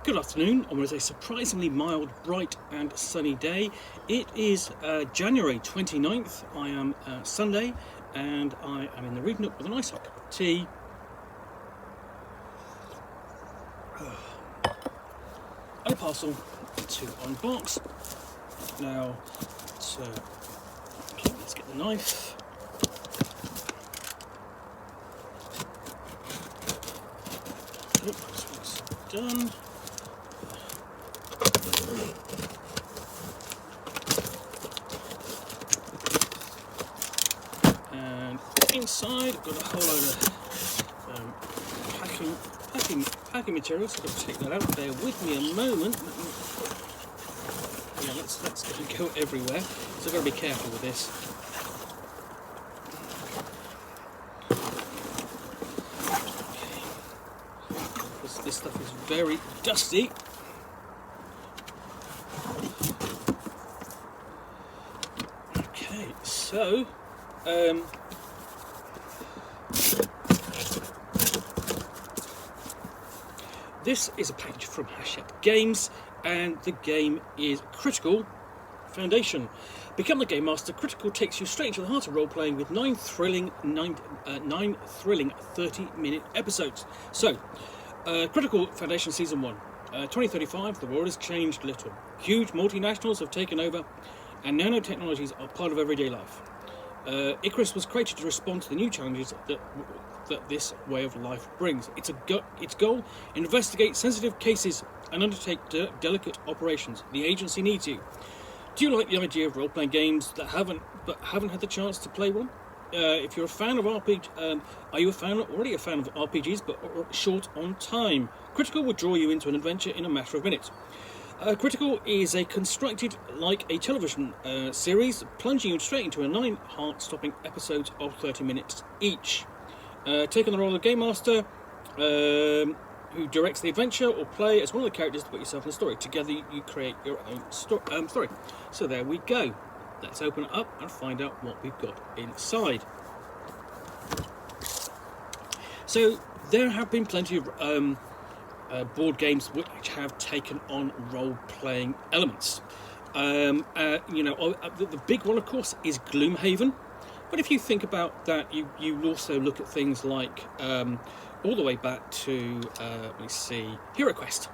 Good afternoon on what is a surprisingly mild, bright and sunny day. It is January 29th. I am Sunday and I am in the reading nook with a nice hot cup of tea. A parcel to unbox. Now, let's get the knife. This one's done. And inside, I've got a whole load of packing materials. So I've got to take that out. Bear with me a moment. Yeah, let's go everywhere. So I've got to be careful with this. Okay. This stuff is very dusty. Okay, so this is a package from Hachette Games, and the game is Critical Foundation. Become the Game Master. Critical takes you straight into the heart of role-playing with nine thrilling 30-minute episodes. So, Critical Foundation Season 1. 2035, the world has changed little. Huge multinationals have taken over, and nanotechnologies are part of everyday life. Icarus was created to respond to the new challenges that this way of life brings. Its goal: investigate sensitive cases and undertake delicate operations. The agency needs you. Do you like the idea of role-playing games that haven't had the chance to play one? If you're a fan of RPG, are you already a fan of RPGs but short on time? Critical will draw you into an adventure in a matter of minutes. Critical is constructed like a television series, plunging you straight into 9 heart-stopping episodes of 30 minutes each. Take on the role of Game Master, who directs the adventure, or play as one of the characters to put yourself in the story. Together you create your own story. So there we go. Let's open it up and find out what we've got inside. So there have been plenty of board games which have taken on role-playing elements. The big one, of course, is Gloomhaven. But if you think about that, you also look at things like all the way back to HeroQuest,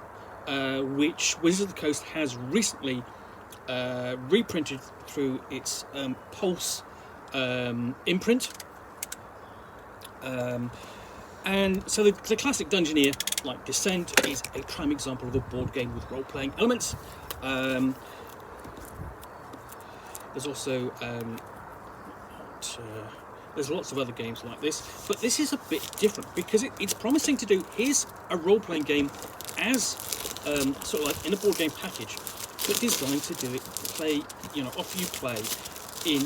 which Wizards of the Coast has recently reprinted through its Pulse imprint. And so the classic Dungeoneer, like Descent, is a prime example of a board game with role-playing elements. There's also there's lots of other games like this, but this is a bit different because it's promising to do. Here's a role-playing game as sort of like in a board game package, but designed to do it offer you play in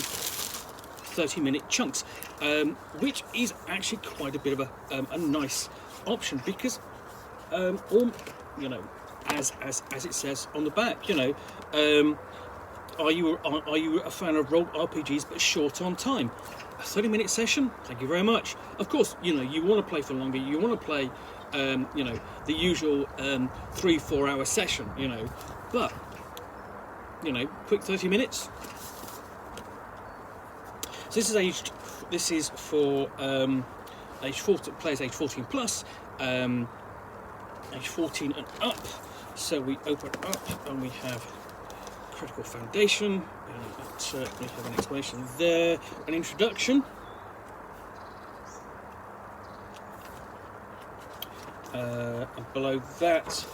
30-minute chunks, which is actually quite a bit of a nice option because as it says on the back, are you a fan of role RPGs but short on time? A 30-minute session? Thank you very much. Of course, you want to play for longer. You want to play, the usual 3-4 hour session. But quick 30 minutes. So this is for players age 14 plus, age 14 and up. So we open it up and we have Critical Foundation. We have an explanation there, an introduction. And below that,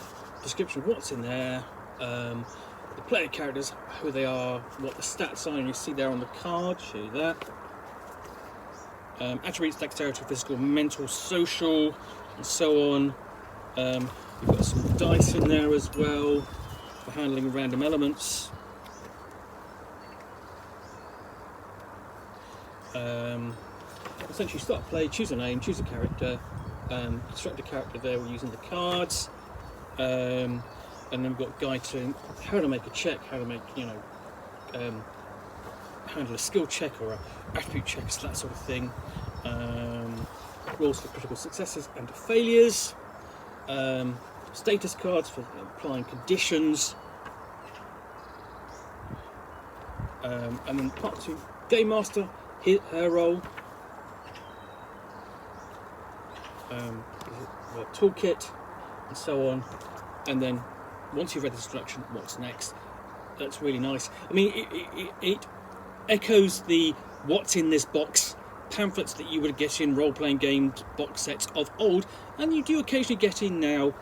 description of what's in there, the player characters, who they are, what the stats are, and you see there on the card, show you that. Attributes: dexterity, physical, mental, social, and so on. We've got some dice in there as well for handling random elements. Essentially, start play, choose a name, choose a character, construct a character there. We're using the cards, and then we've got a guide to how to make a check, how to make handle a skill check or a attribute checks, that sort of thing. Rules for critical successes and failures. status cards for applying conditions. And then part 2, Game Master, her role, the toolkit, and so on. And then once you've read the introduction, what's next? That's really nice. I mean, it echoes the what's in this box pamphlets that you would get in role-playing games box sets of old, and you do occasionally get in now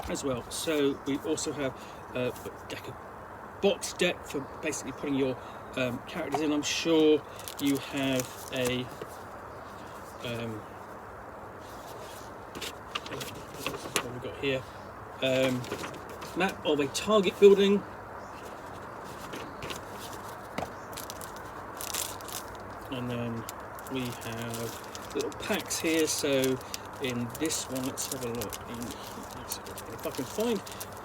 as well. So we also have a box deck for basically putting your characters in. I'm sure you have a what we've got here, map of a target building, and then we have little packs here. So in this one, let's have a look if I can find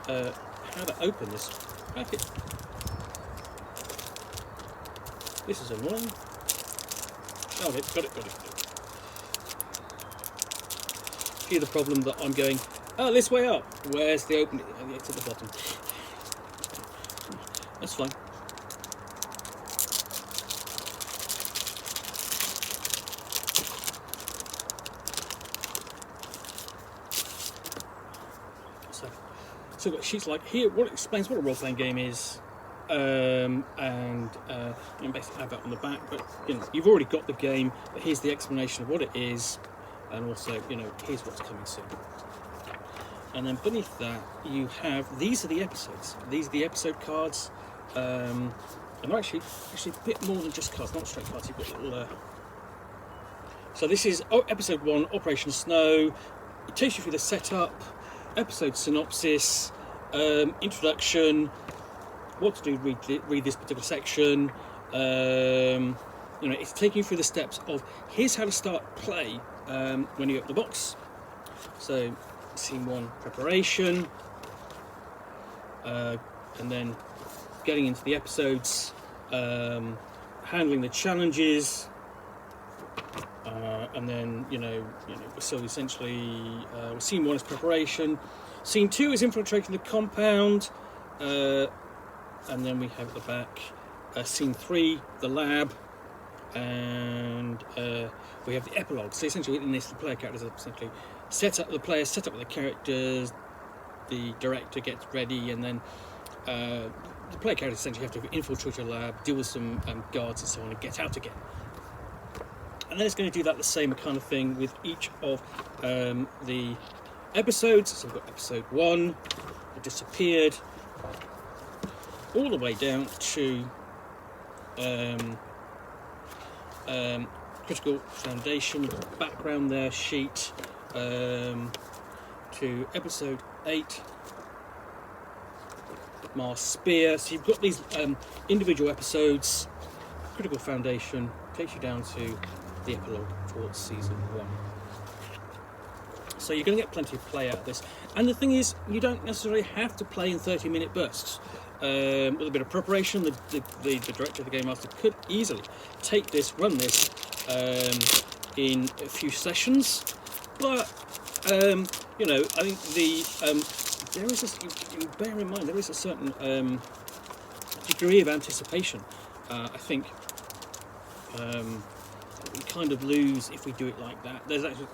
how to open this packet. This is annoying. Oh, got it. See the problem that I'm going, oh, this way up. Where's the opening? Oh, it's at the bottom. That's fine. So we've got sheets like here, what explains what a role-playing game is, and basically have that on the back. But you've already got the game, but here's the explanation of what it is, and also here's what's coming soon. And then beneath that you have, these are the episodes. These are the episode cards, and they're actually a bit more than just cards, not straight cards. You've got little. So this is episode 1, Operation Snow. It takes you through the setup, episode synopsis, introduction, what to do, read this particular section. It's taking you through the steps of here's how to start play when you open the box. So scene 1, preparation, and then getting into the episodes, handling the challenges, and then so essentially scene 1 is preparation, scene 2 is infiltrating the compound, and then we have at the back scene 3, the lab, and we have the epilogue. So essentially in this, the player characters are essentially set up with the characters, the director gets ready, and then the player characters essentially have to infiltrate a lab, deal with some guards and so on, and get out again. And then it's going to do that the same kind of thing with each of the episodes. So we've got episode 1, it disappeared, all the way down to critical foundation, background there, sheet, to episode 8, Mars Spear. So you've got these individual episodes. Critical foundation takes you down to the epilogue for season 1. So you're going to get plenty of play out of this. And the thing is, you don't necessarily have to play in 30-minute bursts. With a bit of preparation, the director of the Game Master could easily take this, run this in a few sessions. But I think there is bear in mind there is a certain degree of anticipation. I think we kind of lose if we do it like that. There's actually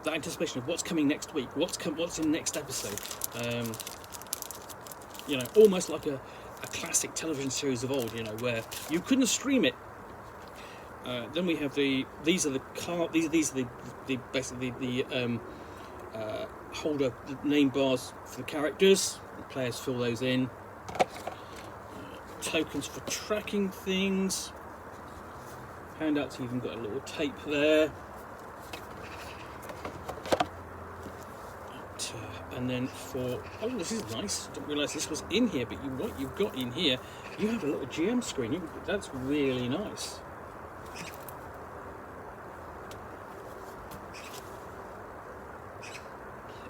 the anticipation of what's coming next week, what's in the next episode. Almost like a classic television series of old, where you couldn't stream it. Then we have these are basically the holder name bars for the characters. The players fill those in. Tokens for tracking things. Handouts, you've even got a little tape there. And then this is nice. Didn't realise this was in here, but what you've got in here, you have a little GM screen. That's really nice.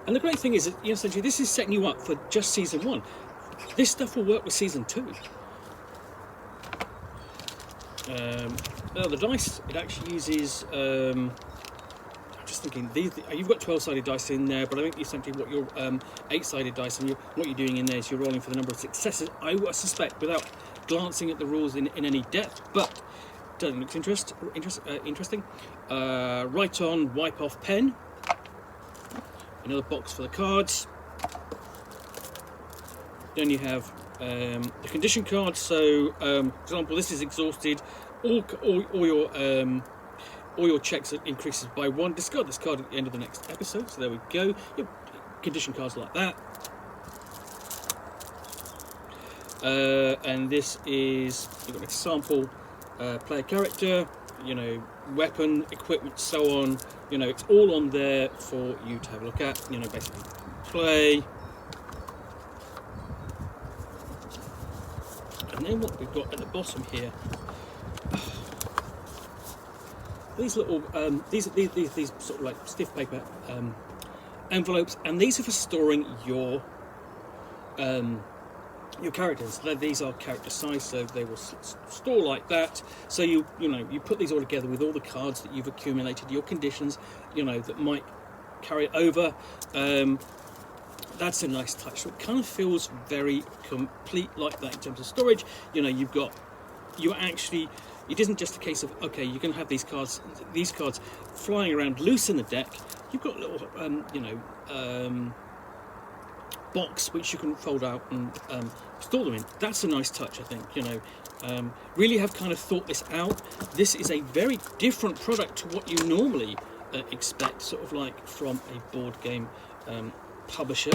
And the great thing is that essentially this is setting you up for just season 1. This stuff will work with season 2. Now the dice, it actually uses thinking, you've got 12-sided dice in there, but I think essentially what your 8-sided dice and what you're doing in there is you're rolling for the number of successes. I suspect, without glancing at the rules in any depth, but doesn't look interesting. Write on, wipe off pen. Another box for the cards. Then you have the condition cards. So, for example, this is exhausted. All your checks increases by 1. Discard this card at the end of the next episode. So there we go. Your condition cards like that. And this is, you've got an example player character, you know, weapon, equipment, so on. You know, it's all on there for you to have a look at. You know, basically play. And then what we've got at the bottom here, these little these sort of like stiff paper envelopes, and these are for storing your characters. These are character size, so they will store like that. So you put these all together with all the cards that you've accumulated, your conditions, you know, that might carry over. That's a nice touch. So it kind of feels very complete like that in terms of storage. You know, it isn't just a case of, okay, you're going to have these cards flying around loose in the deck. You've got a little, box which you can fold out and store them in. That's a nice touch, I think. You know, really have kind of thought this out. This is a very different product to what you normally expect, sort of like from a board game publisher.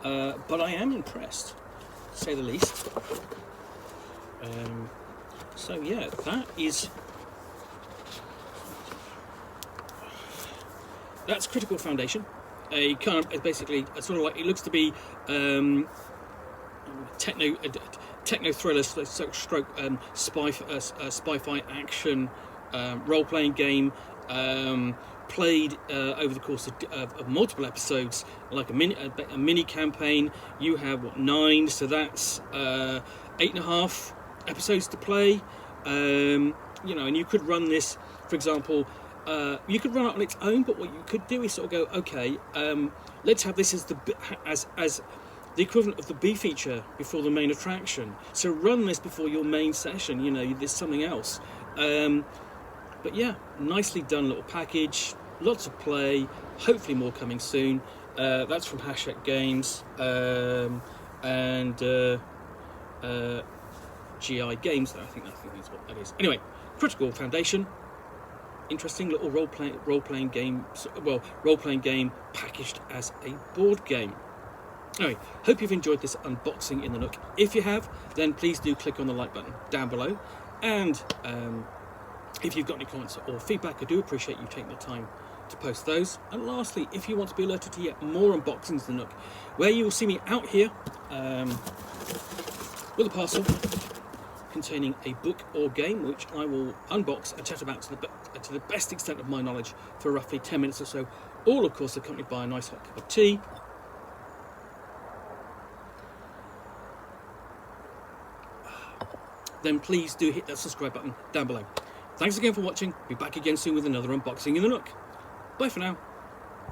But I am impressed, to say the least. So yeah, that's Critical Foundation. A kind of basically a sort of like, it looks to be techno-thriller stroke spy-fi action role-playing game, played over the course of multiple episodes, like a mini campaign. You have 9, so that's 8.5 episodes to play. You know, and you could run this, for example. You could run it on its own, but what you could do is sort of go, okay, let's have this as the equivalent of the B feature before the main attraction. So run this before your main session. You know, there's something else. But yeah, nicely done little package. Lots of play. Hopefully more coming soon. That's from Hachette Games and GI Games. I think that's what that is. Anyway, Critical Foundation. Interesting little role-playing game. Well, role-playing game packaged as a board game. Anyway, hope you've enjoyed this unboxing in the Nook. If you have, then please do click on the like button down below. And if you've got any comments or feedback, I do appreciate you taking the time to post those. And lastly, if you want to be alerted to yet more unboxings in the Nook, where you will see me out here with a parcel containing a book or game, which I will unbox and chat about to the best extent of my knowledge for roughly 10 minutes or so, all of course accompanied by a nice hot cup of tea. Then please do hit that subscribe button down below. Thanks again for watching. Be back again soon with another unboxing in the Nook. Bye for now.